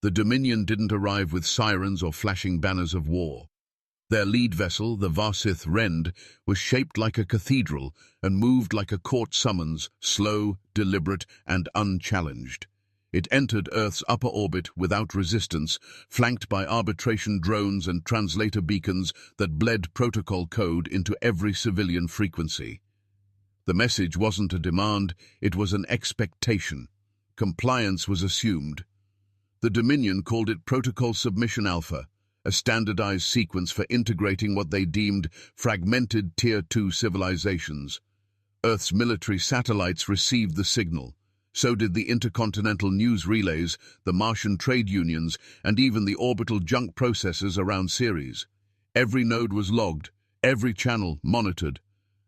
The Dominion didn't arrive with sirens or flashing banners of war. Their lead vessel, the Varsith Rend, was shaped like a cathedral and moved like a court summons, slow, deliberate, and unchallenged. It entered Earth's upper orbit without resistance, flanked by arbitration drones and translator beacons that bled protocol code into every civilian frequency. The message wasn't a demand, it was an expectation. Compliance was assumed. The Dominion called it Protocol Submission Alpha, a standardized sequence for integrating what they deemed fragmented Tier 2 civilizations. Earth's military satellites received the signal. So did the intercontinental news relays, the Martian trade unions, and even the orbital junk processors around Ceres. Every node was logged, every channel monitored,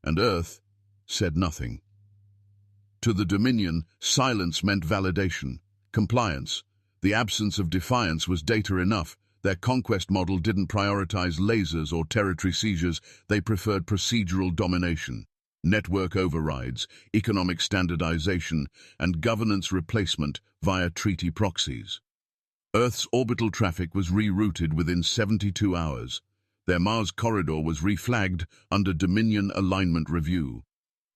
and Earth said nothing. To the Dominion, silence meant validation, compliance. The absence of defiance was data enough. Their conquest model didn't prioritize lasers or territory seizures, they preferred procedural domination, network overrides, economic standardization, and governance replacement via treaty proxies. Earth's orbital traffic was rerouted within 72 hours. Their Mars corridor was reflagged under Dominion alignment review.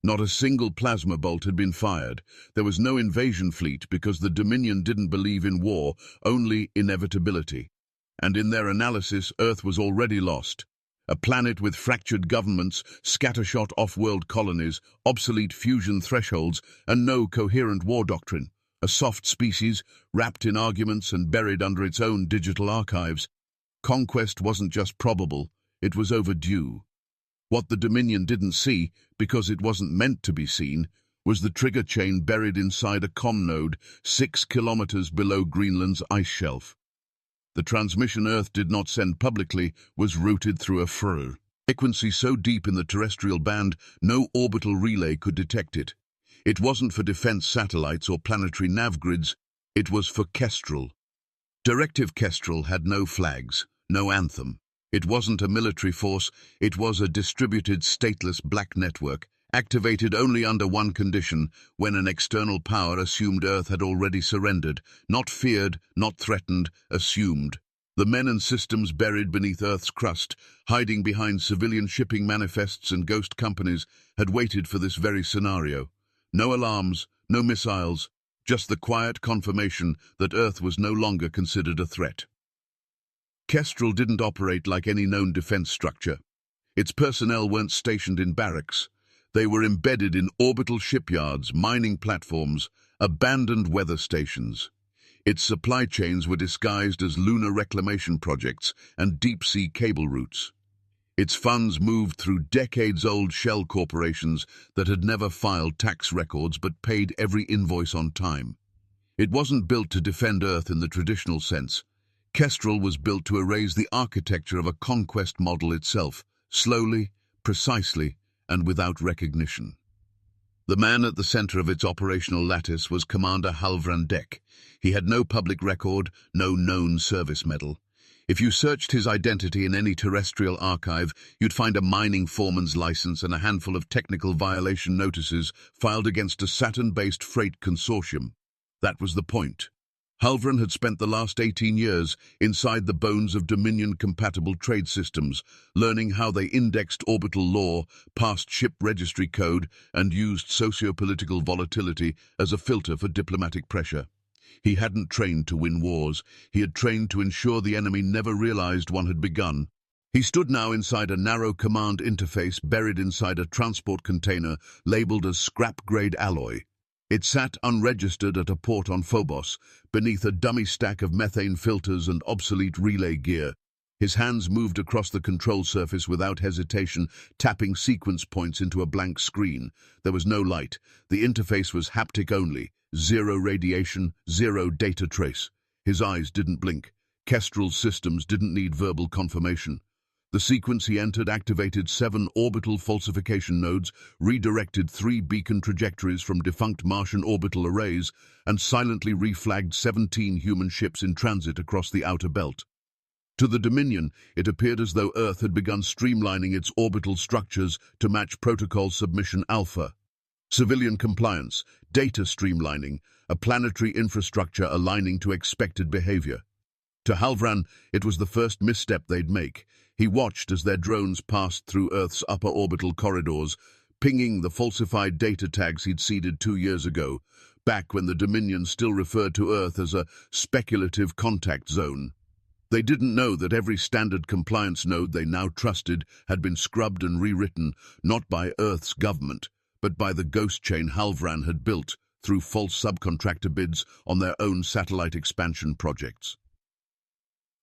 Not a single plasma bolt had been fired. There was no invasion fleet because the Dominion didn't believe in war, only inevitability. And in their analysis, Earth was already lost. A planet with fractured governments, scattershot off-world colonies, obsolete fusion thresholds, and no coherent war doctrine. A soft species, wrapped in arguments and buried under its own digital archives. Conquest wasn't just probable, it was overdue. What the Dominion didn't see, because it wasn't meant to be seen, was the trigger chain buried inside a comm node 6 kilometers below Greenland's ice shelf. The transmission Earth did not send publicly was routed through a frequency so deep in the terrestrial band, no orbital relay could detect it. It wasn't for defense satellites or planetary nav grids, it was for Kestrel. Directive Kestrel had no flags, no anthem. It wasn't a military force, it was a distributed stateless black network, activated only under one condition, when an external power assumed Earth had already surrendered, not feared, not threatened, assumed. The men and systems buried beneath Earth's crust, hiding behind civilian shipping manifests and ghost companies, had waited for this very scenario. No alarms, no missiles, just the quiet confirmation that Earth was no longer considered a threat. Kestrel didn't operate like any known defense structure. Its personnel weren't stationed in barracks. They were embedded in orbital shipyards, mining platforms, abandoned weather stations. Its supply chains were disguised as lunar reclamation projects and deep-sea cable routes. Its funds moved through decades-old shell corporations that had never filed tax records but paid every invoice on time. It wasn't built to defend Earth in the traditional sense. Kestrel was built to erase the architecture of a conquest model itself, slowly, precisely, and without recognition. The man at the center of its operational lattice was Commander Halvran Dek. He had no public record, no known service medal. If you searched his identity in any terrestrial archive, you'd find a mining foreman's license and a handful of technical violation notices filed against a Saturn-based freight consortium. That was the point. Halvran had spent the last 18 years inside the bones of Dominion-compatible trade systems, learning how they indexed orbital law, passed ship registry code, and used socio-political volatility as a filter for diplomatic pressure. He hadn't trained to win wars. He had trained to ensure the enemy never realized one had begun. He stood now inside a narrow command interface buried inside a transport container labeled as scrap-grade alloy. It sat unregistered at a port on Phobos, beneath a dummy stack of methane filters and obsolete relay gear. His hands moved across the control surface without hesitation, tapping sequence points into a blank screen. There was no light. The interface was haptic only. Zero radiation, zero data trace. His eyes didn't blink. Kestrel's systems didn't need verbal confirmation. The sequence he entered activated 7 orbital falsification nodes, redirected 3 beacon trajectories from defunct Martian orbital arrays, and silently reflagged 17 human ships in transit across the outer belt. To the Dominion, it appeared as though Earth had begun streamlining its orbital structures to match Protocol Submission Alpha. Civilian compliance, data streamlining, a planetary infrastructure aligning to expected behavior. To Halvran, it was the first misstep they'd make. He watched as their drones passed through Earth's upper orbital corridors, pinging the falsified data tags he'd seeded 2 years ago, back when the Dominion still referred to Earth as a speculative contact zone. They didn't know that every standard compliance node they now trusted had been scrubbed and rewritten, not by Earth's government, but by the ghost chain Halvran had built through false subcontractor bids on their own satellite expansion projects.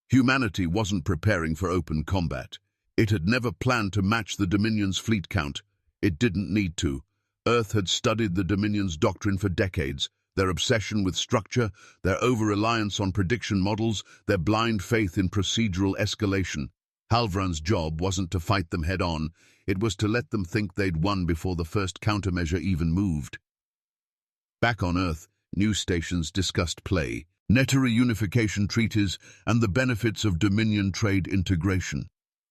Humanity wasn't preparing for open combat. It had never planned to match the Dominion's fleet count. It didn't need to. Earth had studied the Dominion's doctrine for decades. Their obsession with structure, their over-reliance on prediction models, their blind faith in procedural escalation. Halvran's job wasn't to fight them head-on. It was to let them think they'd won before the first countermeasure even moved. Back on Earth, news stations discussed play, Netary unification treaties, and the benefits of Dominion trade integration.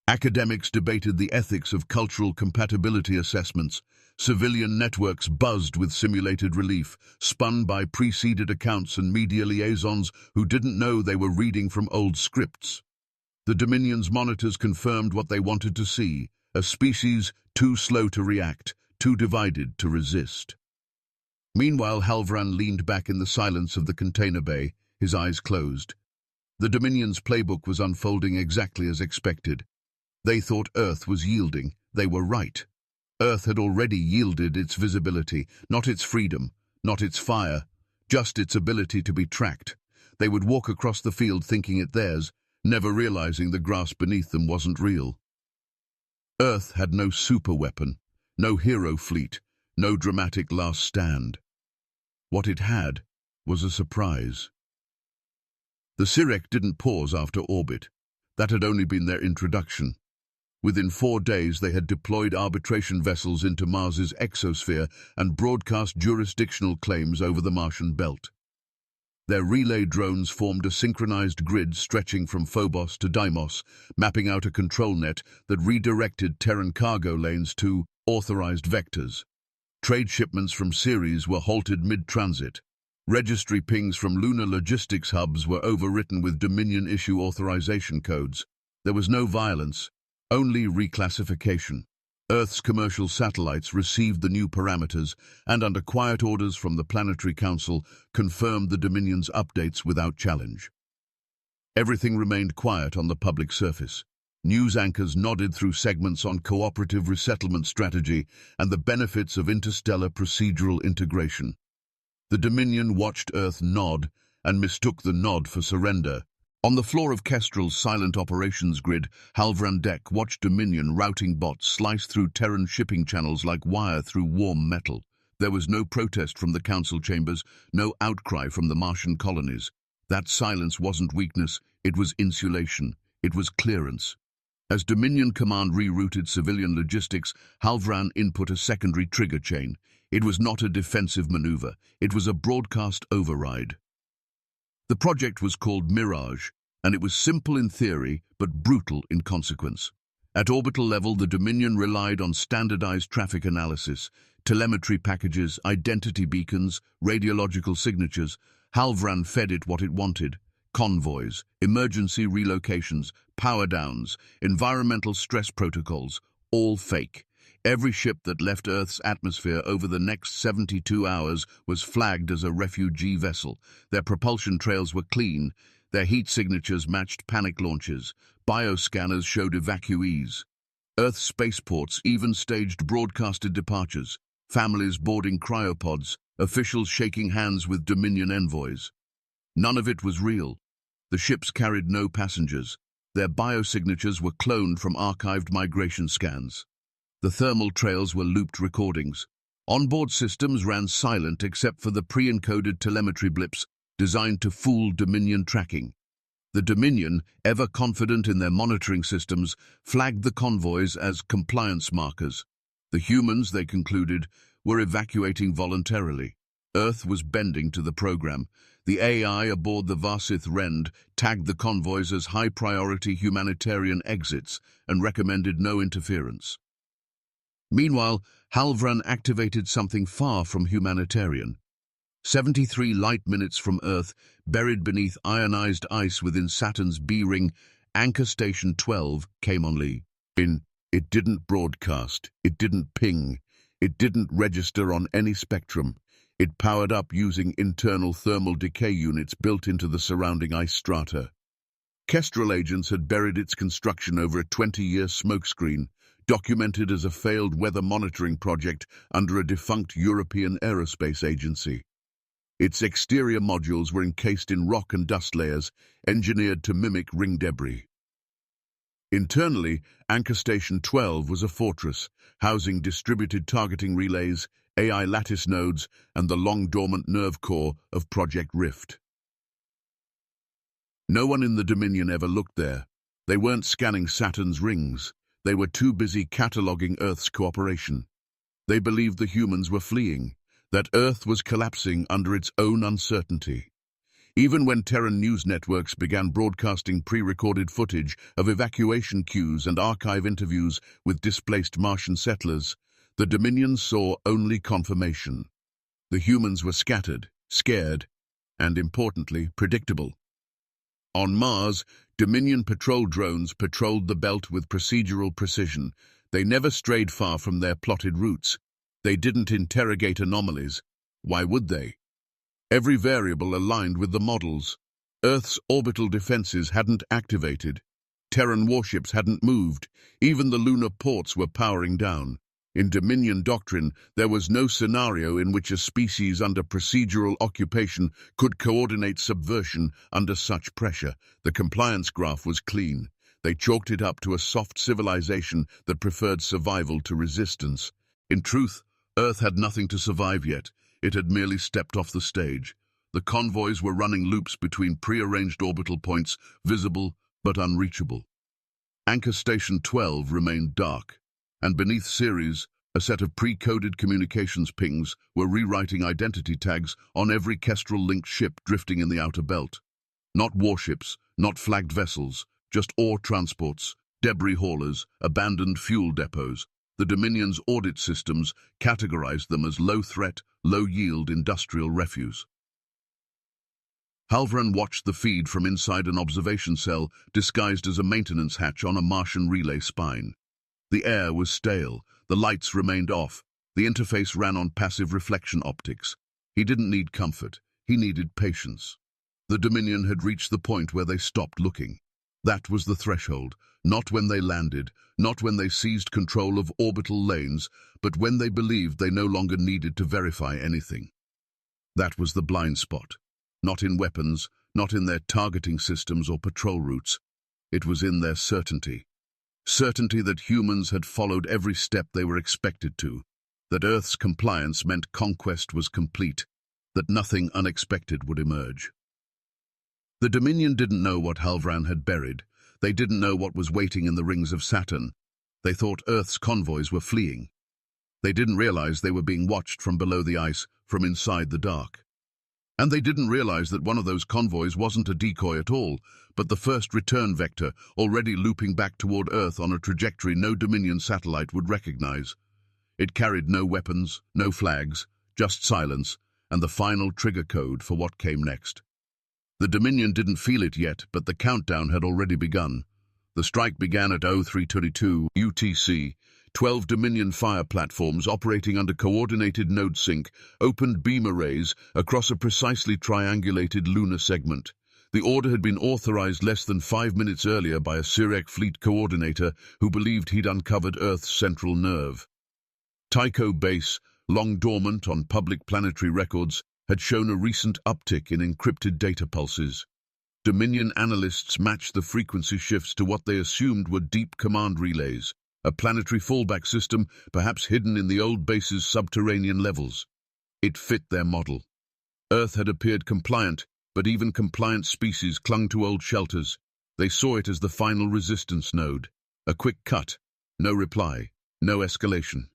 Academics debated the ethics of cultural compatibility assessments. Civilian networks buzzed with simulated relief, spun by preceded accounts and media liaisons who didn't know they were reading from old scripts. The Dominion's monitors confirmed what they wanted to see, a species too slow to react, too divided to resist. Meanwhile, Halvran leaned back in the silence of the container bay, his eyes closed. The Dominion's playbook was unfolding exactly as expected. They thought Earth was yielding. They were right. Earth had already yielded its visibility, not its freedom, not its fire, just its ability to be tracked. They would walk across the field thinking it theirs, never realizing the grass beneath them wasn't real. Earth had no superweapon, no hero fleet, no dramatic last stand. What it had was a surprise. The Sirek didn't pause after orbit. That had only been their introduction. Within 4 days, they had deployed arbitration vessels into Mars's exosphere and broadcast jurisdictional claims over the Martian belt. Their relay drones formed a synchronized grid stretching from Phobos to Deimos, mapping out a control net that redirected Terran cargo lanes to authorized vectors. Trade shipments from Ceres were halted mid-transit. Registry pings from lunar logistics hubs were overwritten with Dominion-issue authorization codes. There was no violence, only reclassification. Earth's commercial satellites received the new parameters and, under quiet orders from the Planetary Council, confirmed the Dominion's updates without challenge. Everything remained quiet on the public surface. News anchors nodded through segments on cooperative resettlement strategy and the benefits of interstellar procedural integration. The Dominion watched Earth nod and mistook the nod for surrender. On the floor of Kestrel's silent operations grid, Halvran Dek watched Dominion routing bots slice through Terran shipping channels like wire through warm metal. There was no protest from the council chambers, no outcry from the Martian colonies. That silence wasn't weakness, it was insulation, it was clearance. As Dominion Command rerouted civilian logistics, Halvran input a secondary trigger chain. It was not a defensive maneuver, it was a broadcast override. The project was called Mirage, and it was simple in theory, but brutal in consequence. At orbital level, the Dominion relied on standardized traffic analysis, telemetry packages, identity beacons, radiological signatures. Halvran fed it what it wanted: convoys, emergency relocations, power downs, environmental stress protocols, all fake. Every ship that left Earth's atmosphere over the next 72 hours was flagged as a refugee vessel. Their propulsion trails were clean. Their heat signatures matched panic launches. Bioscanners showed evacuees. Earth spaceports even staged broadcasted departures. Families boarding cryopods, officials shaking hands with Dominion envoys. None of it was real. The ships carried no passengers. Their biosignatures were cloned from archived migration scans. The thermal trails were looped recordings. Onboard systems ran silent except for the pre-encoded telemetry blips designed to fool Dominion tracking. The Dominion, ever confident in their monitoring systems, flagged the convoys as compliance markers. The humans, they concluded, were evacuating voluntarily. Earth was bending to the program. The AI aboard the Varsith Rend tagged the convoys as high-priority humanitarian exits and recommended no interference. Meanwhile, Halvran activated something far from humanitarian. 73 light minutes from Earth, buried beneath ionized ice within Saturn's B ring, Anchor Station 12 came on Lee. It didn't broadcast, it didn't ping, it didn't register on any spectrum. It powered up using internal thermal decay units built into the surrounding ice strata. Kestrel agents had buried its construction over a 20-year smokescreen, documented as a failed weather monitoring project under a defunct European aerospace agency. Its exterior modules were encased in rock and dust layers, engineered to mimic ring debris. Internally, Anchor Station 12 was a fortress, housing distributed targeting relays, AI lattice nodes, and the long-dormant nerve core of Project Rift. No one in the Dominion ever looked there. They weren't scanning Saturn's rings. They were too busy cataloging Earth's cooperation. They believed the humans were fleeing, that Earth was collapsing under its own uncertainty. Even when Terran news networks began broadcasting pre-recorded footage of evacuation queues and archive interviews with displaced Martian settlers, the Dominion saw only confirmation. The humans were scattered, scared, and, importantly, predictable. On Mars, Dominion patrol drones patrolled the belt with procedural precision. They never strayed far from their plotted routes. They didn't interrogate anomalies. Why would they? Every variable aligned with the models. Earth's orbital defenses hadn't activated. Terran warships hadn't moved. Even the lunar ports were powering down. In Dominion doctrine, there was no scenario in which a species under procedural occupation could coordinate subversion under such pressure. The compliance graph was clean. They chalked it up to a soft civilization that preferred survival to resistance. In truth, Earth had nothing to survive yet. It had merely stepped off the stage. The convoys were running loops between pre-arranged orbital points, visible but unreachable. Anchor Station 12 remained dark, and beneath Ceres, a set of pre-coded communications pings were rewriting identity tags on every Kestrel-linked ship drifting in the outer belt. Not warships, not flagged vessels, just ore transports, debris haulers, abandoned fuel depots. The Dominion's audit systems categorized them as low-threat, low-yield industrial refuse. Halvran watched the feed from inside an observation cell disguised as a maintenance hatch on a Martian relay spine. The air was stale, the lights remained off, the interface ran on passive reflection optics. He didn't need comfort, he needed patience. The Dominion had reached the point where they stopped looking. That was the threshold, not when they landed, not when they seized control of orbital lanes, but when they believed they no longer needed to verify anything. That was the blind spot. Not in weapons, not in their targeting systems or patrol routes. It was in their certainty. Certainty that humans had followed every step they were expected to, that Earth's compliance meant conquest was complete, that nothing unexpected would emerge. The Dominion didn't know what Halvran had buried. They didn't know what was waiting in the rings of Saturn. They thought Earth's convoys were fleeing. They didn't realize they were being watched from below the ice, from inside the dark. And they didn't realize that one of those convoys wasn't a decoy at all, but the first return vector, already looping back toward Earth on a trajectory no Dominion satellite would recognize. It carried no weapons, no flags, just silence, and the final trigger code for what came next. The Dominion didn't feel it yet, but the countdown had already begun. The strike began at 0322 UTC. 12 Dominion fire platforms operating under coordinated node sync opened beam arrays across a precisely triangulated lunar segment. The order had been authorized less than 5 minutes earlier by a Sirek fleet coordinator who believed he'd uncovered Earth's central nerve. Tycho Base, long dormant on public planetary records, had shown a recent uptick in encrypted data pulses. Dominion analysts matched the frequency shifts to what they assumed were deep command relays, a planetary fallback system perhaps hidden in the old base's subterranean levels. It fit their model. Earth had appeared compliant, but even compliant species clung to old shelters. They saw it as the final resistance node. A quick cut, no reply, no escalation.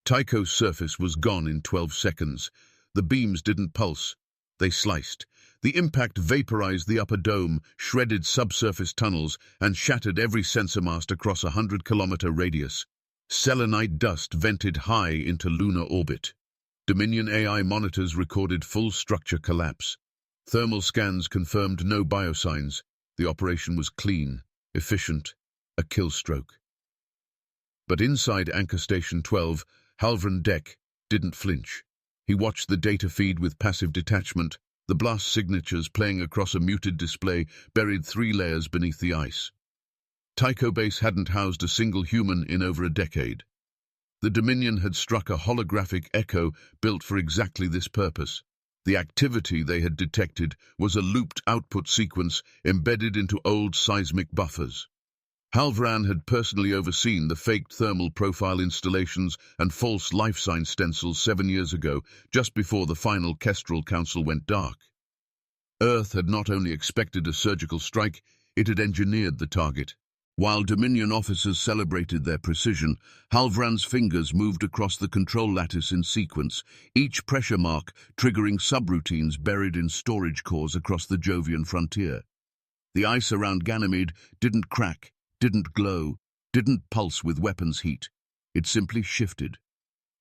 Tycho's surface was gone in 12 seconds. The beams didn't pulse. They sliced. The impact vaporized the upper dome, shredded subsurface tunnels, and shattered every sensor mast across a 100-kilometer radius. Selenite dust vented high into lunar orbit. Dominion AI monitors recorded full structure collapse. Thermal scans confirmed no biosigns. The operation was clean, efficient, a kill stroke. But inside Anchor Station 12, Halvran Dek didn't flinch. He watched the data feed with passive detachment, the blast signatures playing across a muted display buried 3 layers beneath the ice. Tycho Base hadn't housed a single human in over a decade. The Dominion had struck a holographic echo built for exactly this purpose. The activity they had detected was a looped output sequence embedded into old seismic buffers. Halvran had personally overseen the faked thermal profile installations and false life sign stencils 7 years ago, just before the final Kestrel Council went dark. Earth had not only expected a surgical strike, it had engineered the target. While Dominion officers celebrated their precision, Halvran's fingers moved across the control lattice in sequence, each pressure mark triggering subroutines buried in storage cores across the Jovian frontier. The ice around Ganymede didn't crack, didn't glow, didn't pulse with weapons heat. It simply shifted.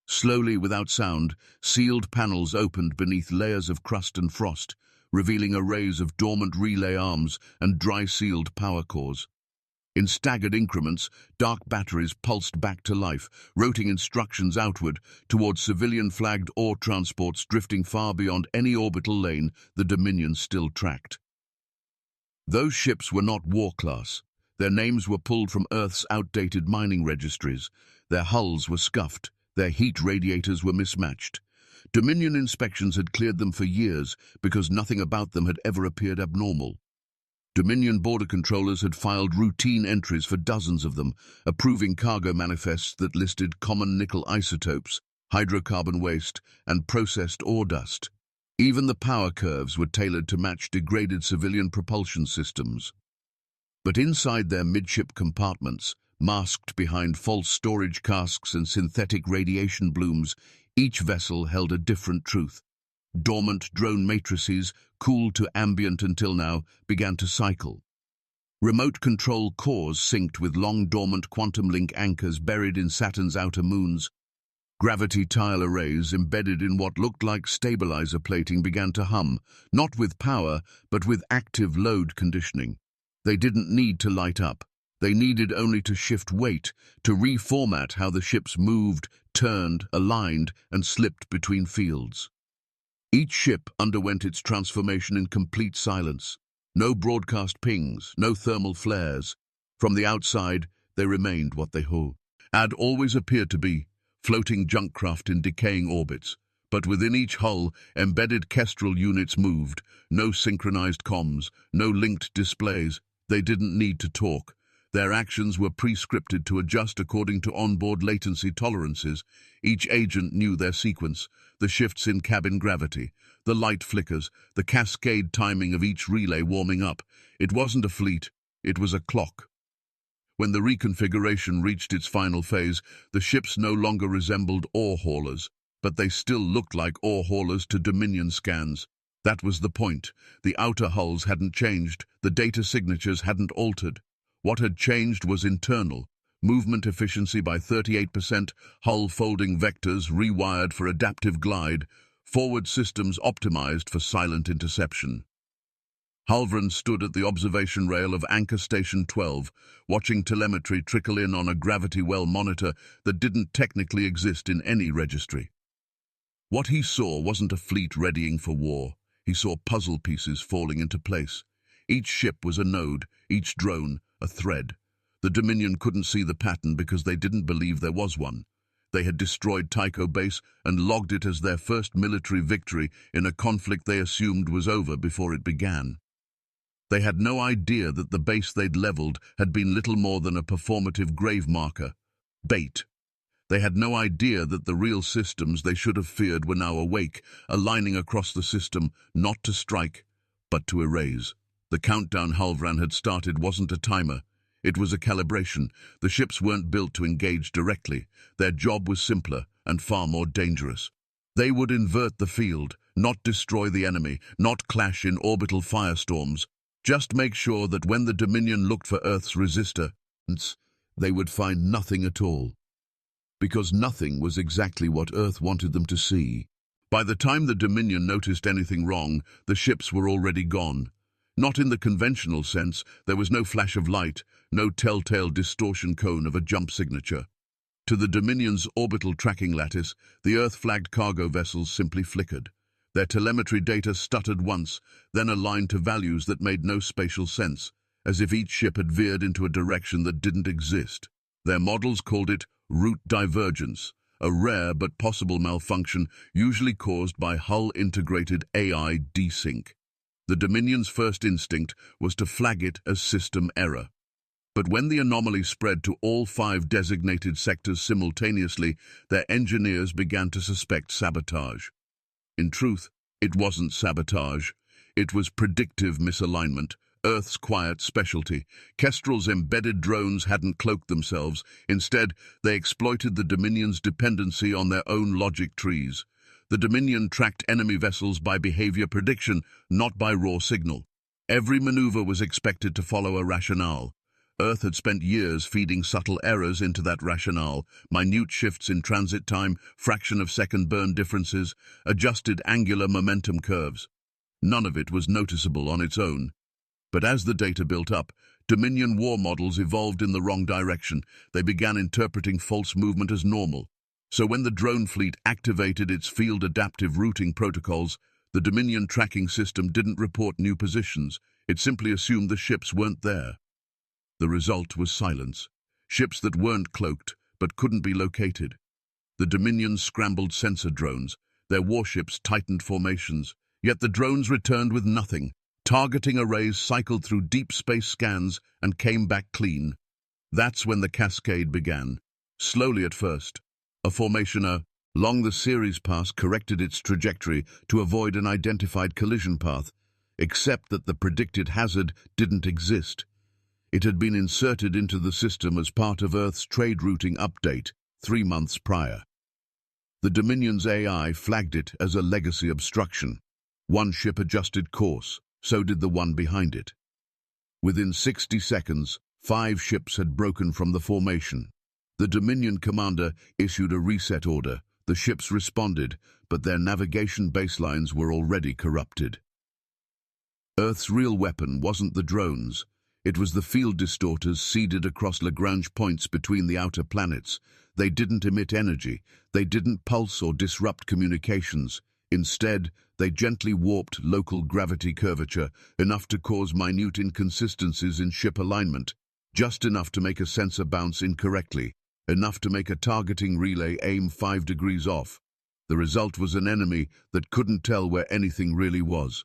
Slowly, without sound, sealed panels opened beneath layers of crust and frost, revealing arrays of dormant relay arms and dry-sealed power cores. In staggered increments, dark batteries pulsed back to life, routing instructions outward towards civilian-flagged ore transports drifting far beyond any orbital lane the Dominion still tracked. Those ships were not war-class. Their names were pulled from Earth's outdated mining registries. Their hulls were scuffed. Their heat radiators were mismatched. Dominion inspections had cleared them for years because nothing about them had ever appeared abnormal. Dominion border controllers had filed routine entries for dozens of them, approving cargo manifests that listed common nickel isotopes, hydrocarbon waste, and processed ore dust. Even the power curves were tailored to match degraded civilian propulsion systems. But inside their midship compartments, masked behind false storage casks and synthetic radiation blooms, each vessel held a different truth. Dormant drone matrices, cooled to ambient until now, began to cycle. Remote control cores synced with long-dormant quantum-link anchors buried in Saturn's outer moons. Gravity tile arrays embedded in what looked like stabilizer plating began to hum, not with power, but with active load conditioning. They didn't need to light up. They needed only to shift weight, to reformat how the ships moved, turned, aligned, and slipped between fields. Each ship underwent its transformation in complete silence. No broadcast pings, no thermal flares. From the outside, they remained what they had always appeared to be, floating junk craft in decaying orbits. But within each hull, embedded Kestrel units moved. No synchronized comms, no linked displays. They didn't need to talk. Their actions were pre-scripted to adjust according to onboard latency tolerances. Each agent knew their sequence, the shifts in cabin gravity, the light flickers, the cascade timing of each relay warming up. It wasn't a fleet, it was a clock. When the reconfiguration reached its final phase, the ships no longer resembled ore haulers, but they still looked like ore haulers to Dominion scans. That was the point. The outer hulls hadn't changed, the data signatures hadn't altered. What had changed was internal. Movement efficiency by 38%, hull folding vectors rewired for adaptive glide, forward systems optimized for silent interception. Halvran stood at the observation rail of Anchor Station 12, watching telemetry trickle in on a gravity well monitor that didn't technically exist in any registry. What he saw wasn't a fleet readying for war. He saw puzzle pieces falling into place. Each ship was a node, each drone a thread. The Dominion couldn't see the pattern because they didn't believe there was one. They had destroyed Tycho Base and logged it as their first military victory in a conflict they assumed was over before it began. They had no idea that the base they'd leveled had been little more than a performative grave marker. Bait. They had no idea that the real systems they should have feared were now awake, aligning across the system, not to strike, but to erase. The countdown Halvran had started wasn't a timer. It was a calibration. The ships weren't built to engage directly. Their job was simpler and far more dangerous. They would invert the field, not destroy the enemy, not clash in orbital firestorms. Just make sure that when the Dominion looked for Earth's resistance, they would find nothing at all. Because nothing was exactly what Earth wanted them to see. By the time the Dominion noticed anything wrong, the ships were already gone. Not in the conventional sense, there was no flash of light, no telltale distortion cone of a jump signature. To the Dominion's orbital tracking lattice, the Earth-flagged cargo vessels simply flickered. Their telemetry data stuttered once, then aligned to values that made no spatial sense, as if each ship had veered into a direction that didn't exist. Their models called it route divergence, a rare but possible malfunction usually caused by hull-integrated AI desync. The Dominion's first instinct was to flag it as system error. But when the anomaly spread to all 5 designated sectors simultaneously, their engineers began to suspect sabotage. In truth, it wasn't sabotage. It was predictive misalignment, Earth's quiet specialty. Kestrel's embedded drones hadn't cloaked themselves. Instead, they exploited the Dominion's dependency on their own logic trees. The Dominion tracked enemy vessels by behavior prediction, not by raw signal. Every maneuver was expected to follow a rationale. Earth had spent years feeding subtle errors into that rationale, minute shifts in transit time, fraction-of-second burn differences, adjusted angular momentum curves. None of it was noticeable on its own. But as the data built up, Dominion war models evolved in the wrong direction. They began interpreting false movement as normal. So when the drone fleet activated its field-adaptive routing protocols, the Dominion tracking system didn't report new positions. It simply assumed the ships weren't there. The result was silence. Ships that weren't cloaked, but couldn't be located. The Dominion scrambled sensor drones. Their warships tightened formations. Yet the drones returned with nothing. Targeting arrays cycled through deep space scans and came back clean. That's when the cascade began. Slowly at first. A formation along the series pass corrected its trajectory to avoid an identified collision path, except that the predicted hazard didn't exist. It had been inserted into the system as part of Earth's trade routing update 3 months prior. The Dominion's AI flagged it as a legacy obstruction. One ship adjusted course, so did the one behind it. Within 60 seconds, 5 ships had broken from the formation. The Dominion commander issued a reset order. The ships responded, but their navigation baselines were already corrupted. Earth's real weapon wasn't the drones. It was the field distorters seeded across Lagrange points between the outer planets. They didn't emit energy. They didn't pulse or disrupt communications. Instead, they gently warped local gravity curvature, enough to cause minute inconsistencies in ship alignment, just enough to make a sensor bounce incorrectly, enough to make a targeting relay aim 5 degrees off. The result was an enemy that couldn't tell where anything really was.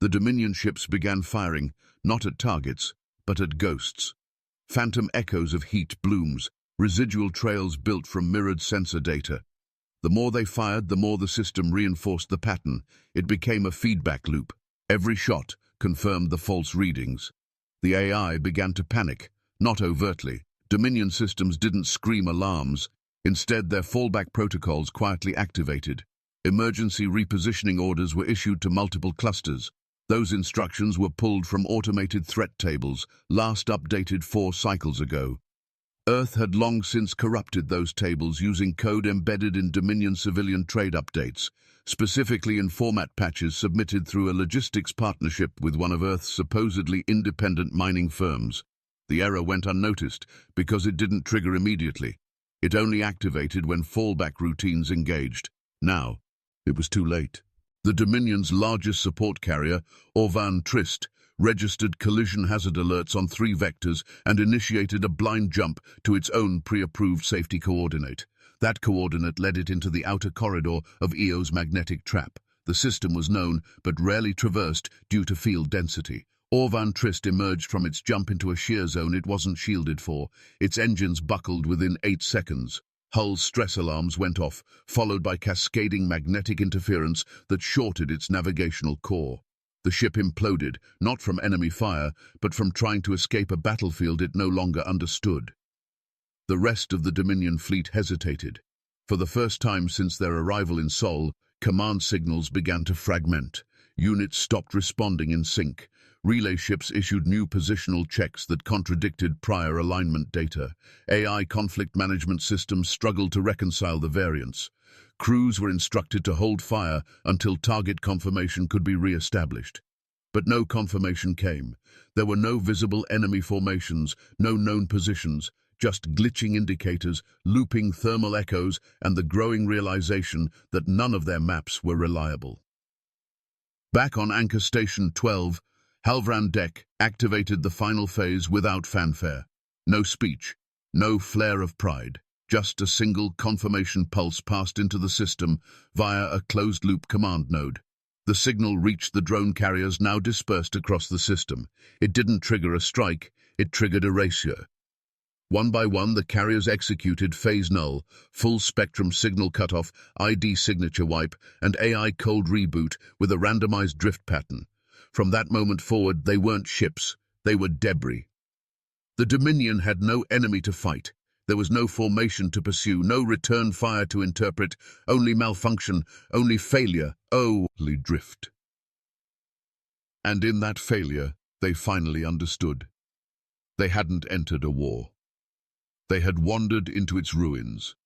The Dominion ships began firing, not at targets, but at ghosts. Phantom echoes of heat blooms, residual trails built from mirrored sensor data. The more they fired, the more the system reinforced the pattern. It became a feedback loop. Every shot confirmed the false readings. The AI began to panic, not overtly. Dominion systems didn't scream alarms. Instead, their fallback protocols quietly activated. Emergency repositioning orders were issued to multiple clusters. Those instructions were pulled from automated threat tables, last updated 4 cycles ago. Earth had long since corrupted those tables using code embedded in Dominion civilian trade updates, specifically in format patches submitted through a logistics partnership with one of Earth's supposedly independent mining firms. The error went unnoticed because it didn't trigger immediately. It only activated when fallback routines engaged. Now, it was too late. The Dominion's largest support carrier, Orvan Trist, registered collision hazard alerts on 3 vectors and initiated a blind jump to its own pre-approved safety coordinate. That coordinate led it into the outer corridor of Eo's magnetic trap. The system was known, but rarely traversed due to field density. Orvan Trist emerged from its jump into a shear zone it wasn't shielded for. Its engines buckled within 8 seconds. Hull stress alarms went off, followed by cascading magnetic interference that shorted its navigational core. The ship imploded, not from enemy fire, but from trying to escape a battlefield it no longer understood. The rest of the Dominion fleet hesitated. For the first time since their arrival in Sol, command signals began to fragment. Units stopped responding in sync. Relay ships issued new positional checks that contradicted prior alignment data. AI conflict management systems struggled to reconcile the variants. Crews were instructed to hold fire until target confirmation could be re-established. But no confirmation came. There were no visible enemy formations, no known positions, just glitching indicators, looping thermal echoes, and the growing realization that none of their maps were reliable. Back on Anchor Station 12, Halvran Dek activated the final phase without fanfare. No speech, no flare of pride, just a single confirmation pulse passed into the system via a closed-loop command node. The signal reached the drone carriers now dispersed across the system. It didn't trigger a strike, it triggered erasure. One by one, the carriers executed phase null, full-spectrum signal cutoff, ID signature wipe, and AI cold reboot with a randomized drift pattern. From that moment forward, they weren't ships, they were debris. The Dominion had no enemy to fight. There was no formation to pursue, no return fire to interpret, only malfunction, only failure, only drift. And in that failure, they finally understood. They hadn't entered a war. They had wandered into its ruins.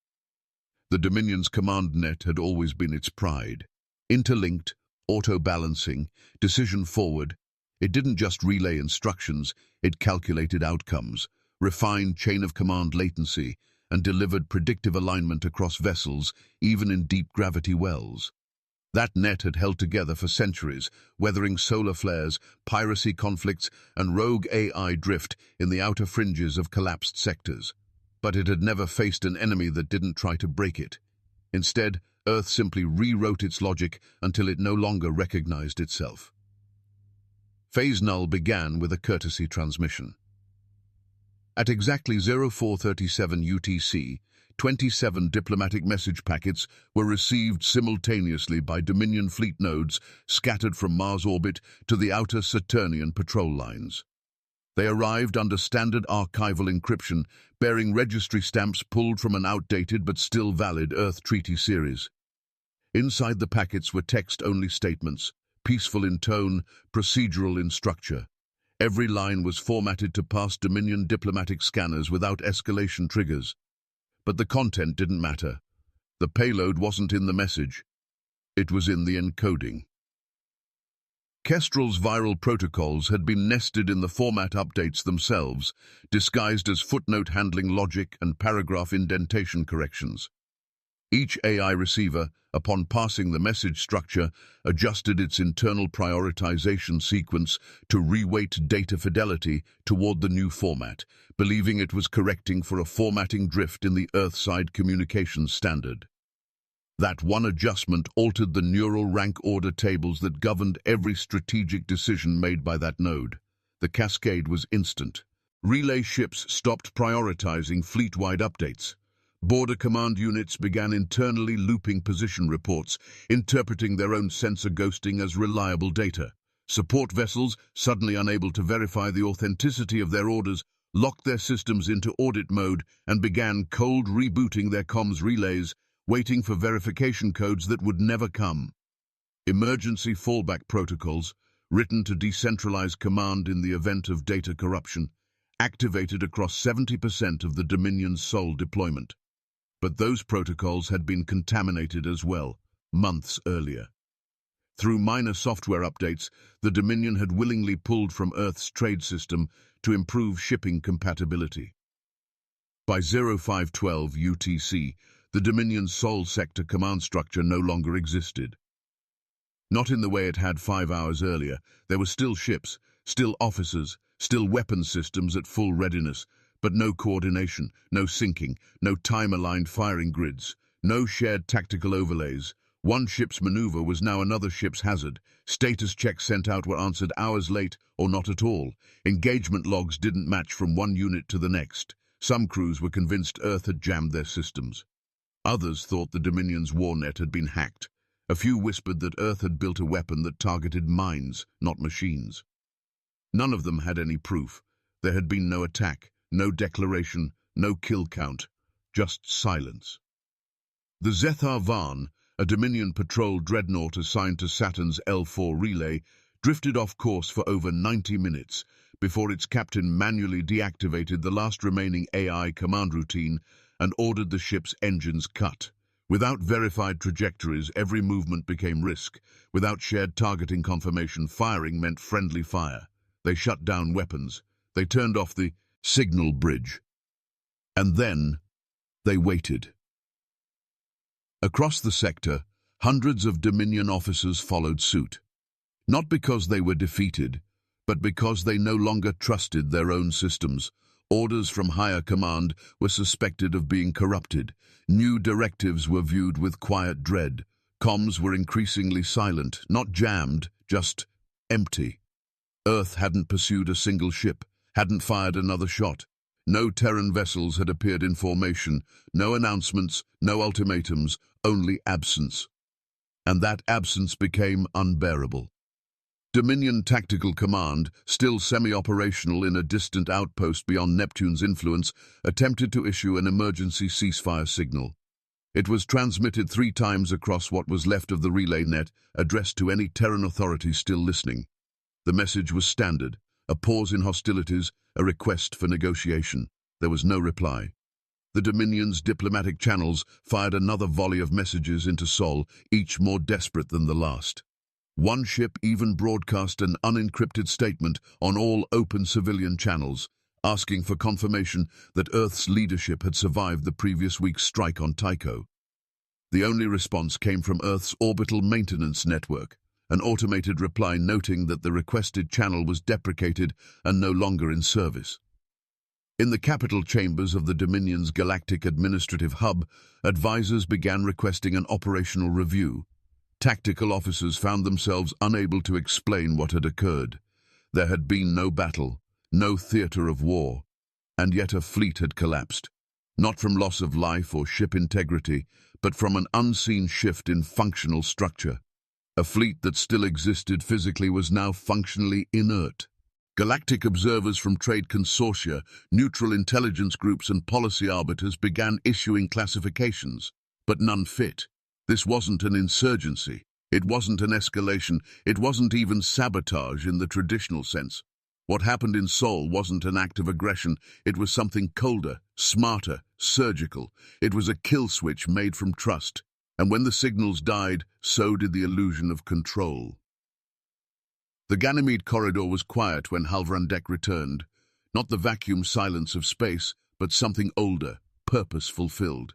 The Dominion's command net had always been its pride. Interlinked, auto-balancing, decision forward, it didn't just relay instructions, it calculated outcomes, refined chain-of-command latency, and delivered predictive alignment across vessels, even in deep gravity wells. That net had held together for centuries, weathering solar flares, piracy conflicts, and rogue AI drift in the outer fringes of collapsed sectors. But it had never faced an enemy that didn't try to break it. Instead, Earth simply rewrote its logic until it no longer recognized itself. Phase null began with a courtesy transmission. At exactly 0437 UTC, 27 diplomatic message packets were received simultaneously by Dominion fleet nodes scattered from Mars orbit to the outer Saturnian patrol lines. They arrived under standard archival encryption, bearing registry stamps pulled from an outdated but still valid Earth Treaty series. Inside the packets were text-only statements, peaceful in tone, procedural in structure. Every line was formatted to pass Dominion diplomatic scanners without escalation triggers. But the content didn't matter. The payload wasn't in the message. It was in the encoding. Kestrel's viral protocols had been nested in the format updates themselves, disguised as footnote handling logic and paragraph indentation corrections. Each AI receiver, upon passing the message structure, adjusted its internal prioritization sequence to reweight data fidelity toward the new format, believing it was correcting for a formatting drift in the Earthside communications standard. That one adjustment altered the neural rank order tables that governed every strategic decision made by that node. The cascade was instant. Relay ships stopped prioritizing fleet-wide updates. Border command units began internally looping position reports, interpreting their own sensor ghosting as reliable data. Support vessels, suddenly unable to verify the authenticity of their orders, locked their systems into audit mode and began cold rebooting their comms relays, waiting for verification codes that would never come. Emergency fallback protocols, written to decentralize command in the event of data corruption, activated across 70% of the Dominion's Sol deployment. But those protocols had been contaminated as well, months earlier. Through minor software updates, the Dominion had willingly pulled from Earth's trade system to improve shipping compatibility. By 0512 UTC, the Dominion's Sol sector command structure no longer existed. Not in the way it had 5 hours earlier. There were still ships, still officers, still weapons systems at full readiness, but no coordination, no syncing, no time-aligned firing grids, no shared tactical overlays. One ship's maneuver was now another ship's hazard. Status checks sent out were answered hours late or not at all. Engagement logs didn't match from one unit to the next. Some crews were convinced Earth had jammed their systems. Others thought the Dominion's warnet had been hacked. A few whispered that Earth had built a weapon that targeted minds, not machines. None of them had any proof. There had been no attack, no declaration, no kill count, just silence. The Zethar Van, a Dominion patrol dreadnought assigned to Saturn's L4 relay, drifted off course for over 90 minutes before its captain manually deactivated the last remaining AI command routine and ordered the ship's engines cut. Without verified trajectories, every movement became risk. Without shared targeting confirmation, firing meant friendly fire. They shut down weapons. They turned off the signal bridge. And then they waited. Across the sector, hundreds of Dominion officers followed suit. Not because they were defeated, but because they no longer trusted their own systems. Orders from higher command were suspected of being corrupted. New directives were viewed with quiet dread. Comms were increasingly silent, not jammed, just empty. Earth hadn't pursued a single ship, hadn't fired another shot. No Terran vessels had appeared in formation, no announcements, no ultimatums, only absence. And that absence became unbearable. Dominion Tactical Command, still semi-operational in a distant outpost beyond Neptune's influence, attempted to issue an emergency ceasefire signal. It was transmitted 3 times across what was left of the relay net, addressed to any Terran authorities still listening. The message was standard: a pause in hostilities, a request for negotiation. There was no reply. The Dominion's diplomatic channels fired another volley of messages into Sol, each more desperate than the last. One ship even broadcast an unencrypted statement on all open civilian channels, asking for confirmation that Earth's leadership had survived the previous week's strike on Tycho. The only response came from Earth's orbital maintenance network, an automated reply noting that the requested channel was deprecated and no longer in service. In the capital chambers of the Dominion's Galactic Administrative Hub, advisors began requesting an operational review. Tactical officers found themselves unable to explain what had occurred. There had been no battle, no theater of war, and yet a fleet had collapsed. Not from loss of life or ship integrity, but from an unseen shift in functional structure. A fleet that still existed physically was now functionally inert. Galactic observers from trade consortia, neutral intelligence groups and policy arbiters began issuing classifications, but none fit. This wasn't an insurgency. It wasn't an escalation. It wasn't even sabotage in the traditional sense. What happened in Sol wasn't an act of aggression. It was something colder, smarter, surgical. It was a kill switch made from trust. And when the signals died, so did the illusion of control. The Ganymede corridor was quiet when Halvrandek returned. Not the vacuum silence of space, but something older, purpose-fulfilled.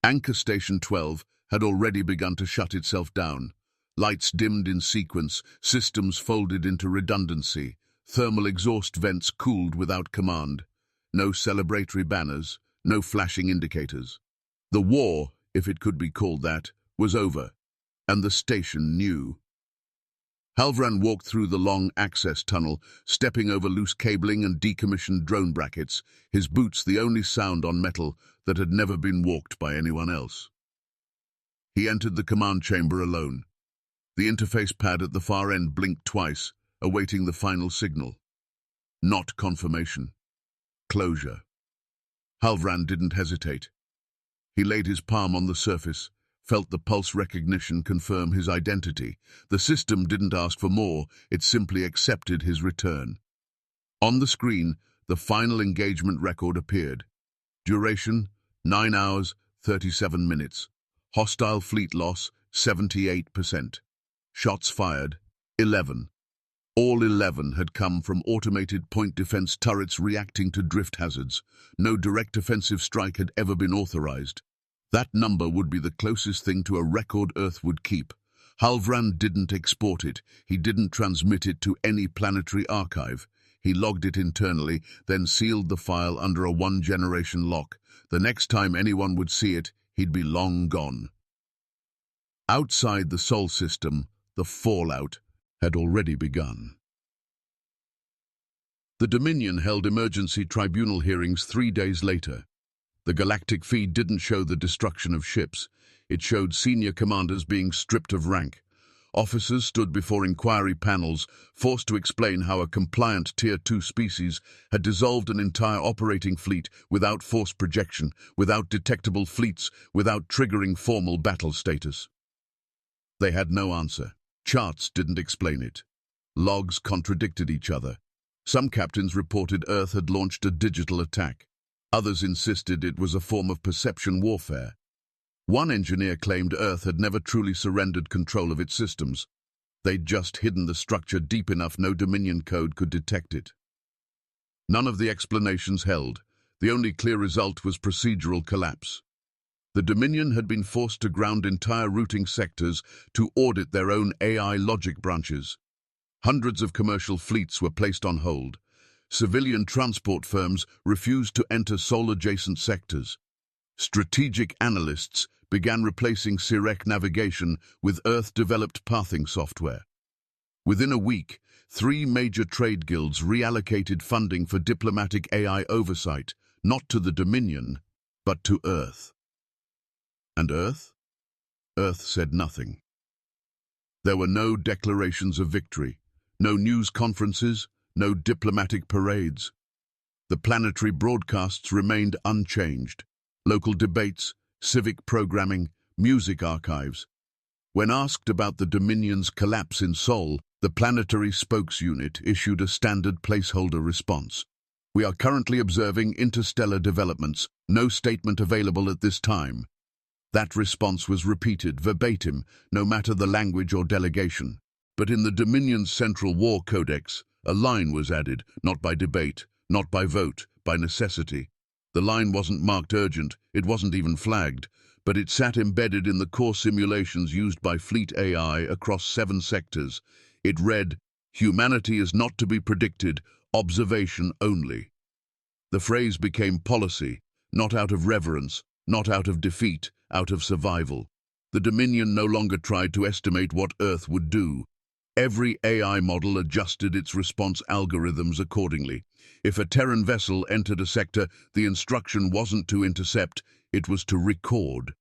Anchor Station 12 had already begun to shut itself down. Lights dimmed in sequence, systems folded into redundancy, thermal exhaust vents cooled without command. No celebratory banners, no flashing indicators. The war, if it could be called that, was over, and the station knew. Halvran walked through the long access tunnel, stepping over loose cabling and decommissioned drone brackets, his boots the only sound on metal that had never been walked by anyone else. He entered the command chamber alone. The interface pad at the far end blinked twice, awaiting the final signal. Not confirmation. Closure. Halvran didn't hesitate. He laid his palm on the surface, felt the pulse recognition confirm his identity. The system didn't ask for more, it simply accepted his return. On the screen, the final engagement record appeared. Duration, 9 hours, 37 minutes. Hostile fleet loss, 78%. Shots fired, 11. All 11 had come from automated point defense turrets reacting to drift hazards. No direct offensive strike had ever been authorized. That number would be the closest thing to a record Earth would keep. Halvran didn't export it. He didn't transmit it to any planetary archive. He logged it internally, then sealed the file under a one-generation lock. The next time anyone would see it, he'd be long gone. Outside the Sol system, the fallout had already begun. The Dominion held emergency tribunal hearings 3 days later. The galactic feed didn't show the destruction of ships. It showed senior commanders being stripped of rank. Officers stood before inquiry panels, forced to explain how a compliant Tier 2 species had dissolved an entire operating fleet without force projection, without detectable fleets, without triggering formal battle status. They had no answer. Charts didn't explain it. Logs contradicted each other. Some captains reported Earth had launched a digital attack. Others insisted it was a form of perception warfare. One engineer claimed Earth had never truly surrendered control of its systems. They'd just hidden the structure deep enough no Dominion code could detect it. None of the explanations held. The only clear result was procedural collapse. The Dominion had been forced to ground entire routing sectors to audit their own AI logic branches. Hundreds of commercial fleets were placed on hold. Civilian transport firms refused to enter Sol-adjacent sectors. Strategic analysts began replacing Sirec navigation with Earth-developed pathing software. Within a week, 3 major trade guilds reallocated funding for diplomatic AI oversight, not to the Dominion, but to Earth. And Earth? Earth said nothing. There were no declarations of victory, no news conferences, no diplomatic parades. The planetary broadcasts remained unchanged. Local debates, civic programming, music archives. When asked about the Dominion's collapse in Sol, the planetary spokes unit issued a standard placeholder response. We are currently observing interstellar developments, no statement available at this time. That response was repeated verbatim, no matter the language or delegation. But in the Dominion's Central War Codex, a line was added, not by debate, not by vote, by necessity. The line wasn't marked urgent, it wasn't even flagged, but it sat embedded in the core simulations used by Fleet AI across 7 sectors. It read, "Humanity is not to be predicted, observation only." The phrase became policy, not out of reverence, not out of defeat, out of survival. The Dominion no longer tried to estimate what Earth would do. Every AI model adjusted its response algorithms accordingly. If a Terran vessel entered a sector, the instruction wasn't to intercept, it was to record.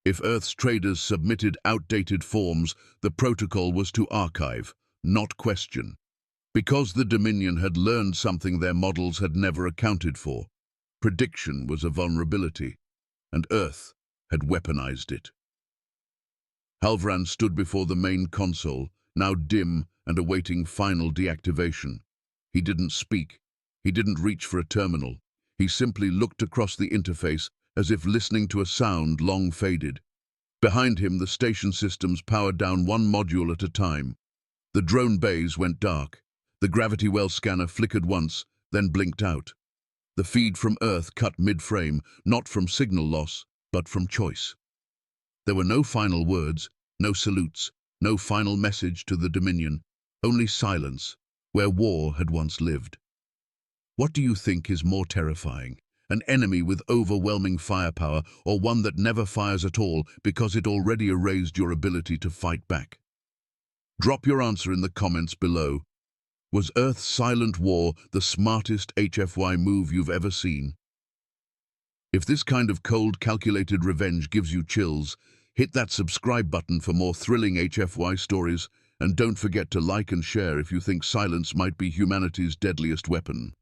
If Earth's traders submitted outdated forms, the protocol was to archive, not question. Because the Dominion had learned something their models had never accounted for. Prediction was a vulnerability, and Earth had weaponized it. Halvran stood before the main console, now dim and awaiting final deactivation. He didn't speak. He didn't reach for a terminal. He simply looked across the interface as if listening to a sound long faded. Behind him, the station systems powered down one module at a time. The drone bays went dark. The gravity well scanner flickered once, then blinked out. The feed from Earth cut mid-frame, not from signal loss, but from choice. There were no final words, no salutes, no final message to the Dominion, only silence, where war had once lived. What do you think is more terrifying? An enemy with overwhelming firepower, or one that never fires at all because it already erased your ability to fight back? Drop your answer in the comments below. Was Earth's silent war the smartest HFY move you've ever seen? If this kind of cold, calculated revenge gives you chills, hit that subscribe button for more thrilling HFY stories, and don't forget to like and share if you think silence might be humanity's deadliest weapon.